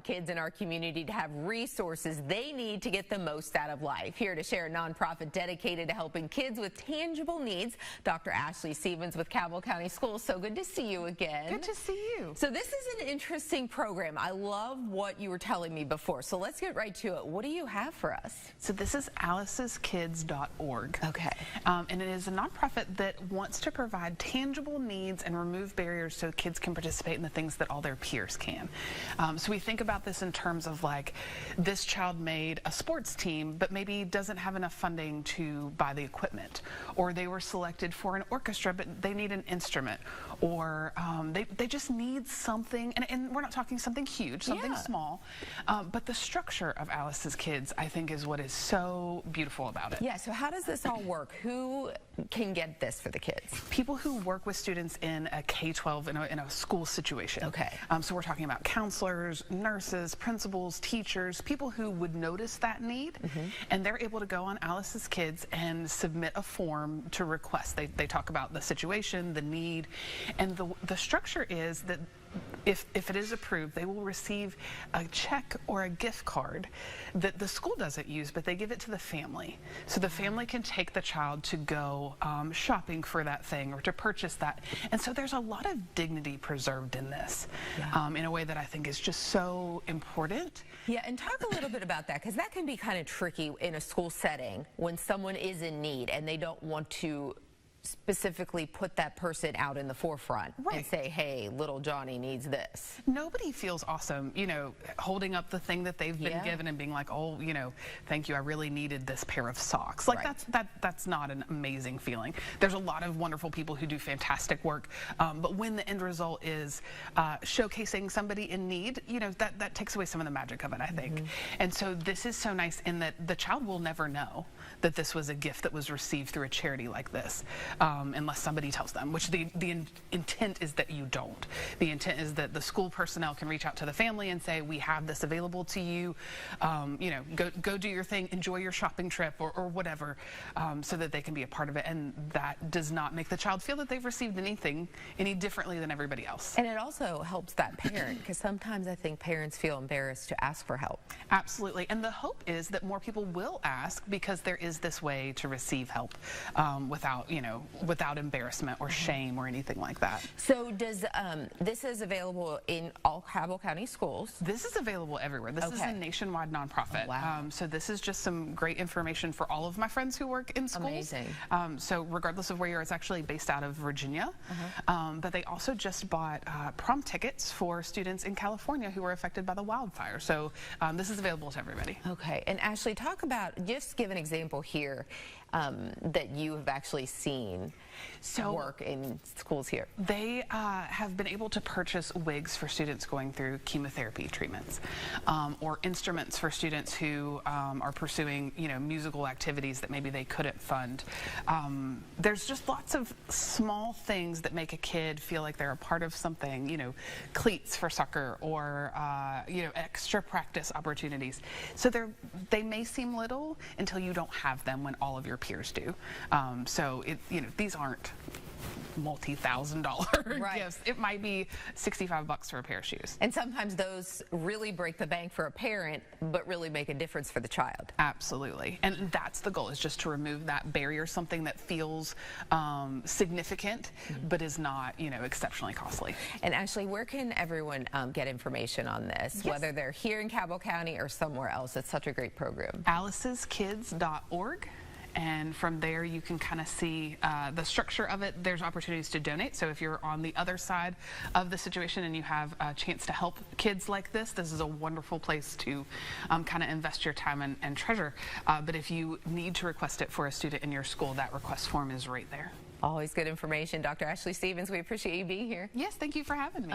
want kids in our community to have resources they need to get the most out of life. Here to share a nonprofit dedicated to helping kids with tangible needs, Dr. Ashley Stevens with Cabell County Schools. So good to see you again. Good to see you. So this is an interesting program. I love what you were telling me before. So let's get right to it. What do you have for us? So this is aliceskids.org. Okay. And it is a nonprofit that wants to provide tangible needs and remove barriers so kids can participate in the things that all their peers can. So we think about this in terms of like, this child made a sports team, but maybe doesn't have enough funding to buy the equipment. Or they were selected for an orchestra, but they need an instrument. Or they just need something, and we're not talking something huge, something small, but the structure of Alice's Kids, I think, is what is so beautiful about it. Yeah, so how does this all work? Who can get this for the kids? People who work with students in a K-12, in a school situation. Okay. So we're talking about counselors, nurses, principals, teachers, people who would notice that need, and they're able to go on Alice's Kids and submit a form to request. They talk about the situation, the need, and the structure is that if it is approved, they will receive a check or a gift card that the school doesn't use, but they give it to the family. So the family can take the child to go shopping for that thing or to purchase that. And so there's a lot of dignity preserved in this, in a way that I think is just so important. Yeah, and talk a little bit about that, because that can be kind of tricky in a school setting when someone is in need and they don't want to specifically put that person out in the forefront and say, hey, little Johnny needs this. Nobody feels awesome, holding up the thing that they've been given and being like, oh, thank you, I really needed this pair of socks. Like that's not an amazing feeling. There's a lot of wonderful people who do fantastic work, but when the end result is showcasing somebody in need, that takes away some of the magic of it, I think. And so this is so nice in that the child will never know that this was a gift that was received through a charity like this. Unless somebody tells them, which the intent is that you don't. The intent is that the school personnel can reach out to the family and say, we have this available to you, go do your thing, enjoy your shopping trip or whatever, so that they can be a part of it. And that does not make the child feel that they've received anything any differently than everybody else. And it also helps that parent, because sometimes I think parents feel embarrassed to ask for help. Absolutely. And the hope is that more people will ask, because there is this way to receive help without embarrassment or shame or anything like that. So does this is available in all Cabell County schools? This is available everywhere. This is a nationwide nonprofit. Oh, wow. So this is just some great information for all of my friends who work in schools. Amazing. So regardless of where you are, it's actually based out of Virginia. But they also just bought prom tickets for students in California who were affected by the wildfire. So this is available to everybody. Okay. And Ashley, talk about, just give an example here that you have actually seen work in schools here. They have been able to purchase wigs for students going through chemotherapy treatments, or instruments for students who are pursuing, musical activities that maybe they couldn't fund. There's just lots of small things that make a kid feel like they're a part of something, cleats for soccer or, extra practice opportunities. So they may seem little until you don't have them when all of your peers do. So these aren't multi-$1,000 gifts. It might be $65 for a pair of shoes. And sometimes those really break the bank for a parent, but really make a difference for the child. Absolutely. And that's the goal, is just to remove that barrier, something that feels significant, but is not, exceptionally costly. And Ashley, where can everyone get information on this, whether they're here in Cabell County or somewhere else? It's such a great program. aliceskids.org. And from there you can kind of see the structure of it. There's opportunities to donate. So if you're on the other side of the situation and you have a chance to help kids like this is a wonderful place to kind of invest your time and treasure. But if you need to request it for a student in your school, that request form is right there. Always good information. Dr. Ashley Stevens, we appreciate you being here. Yes, thank you for having me.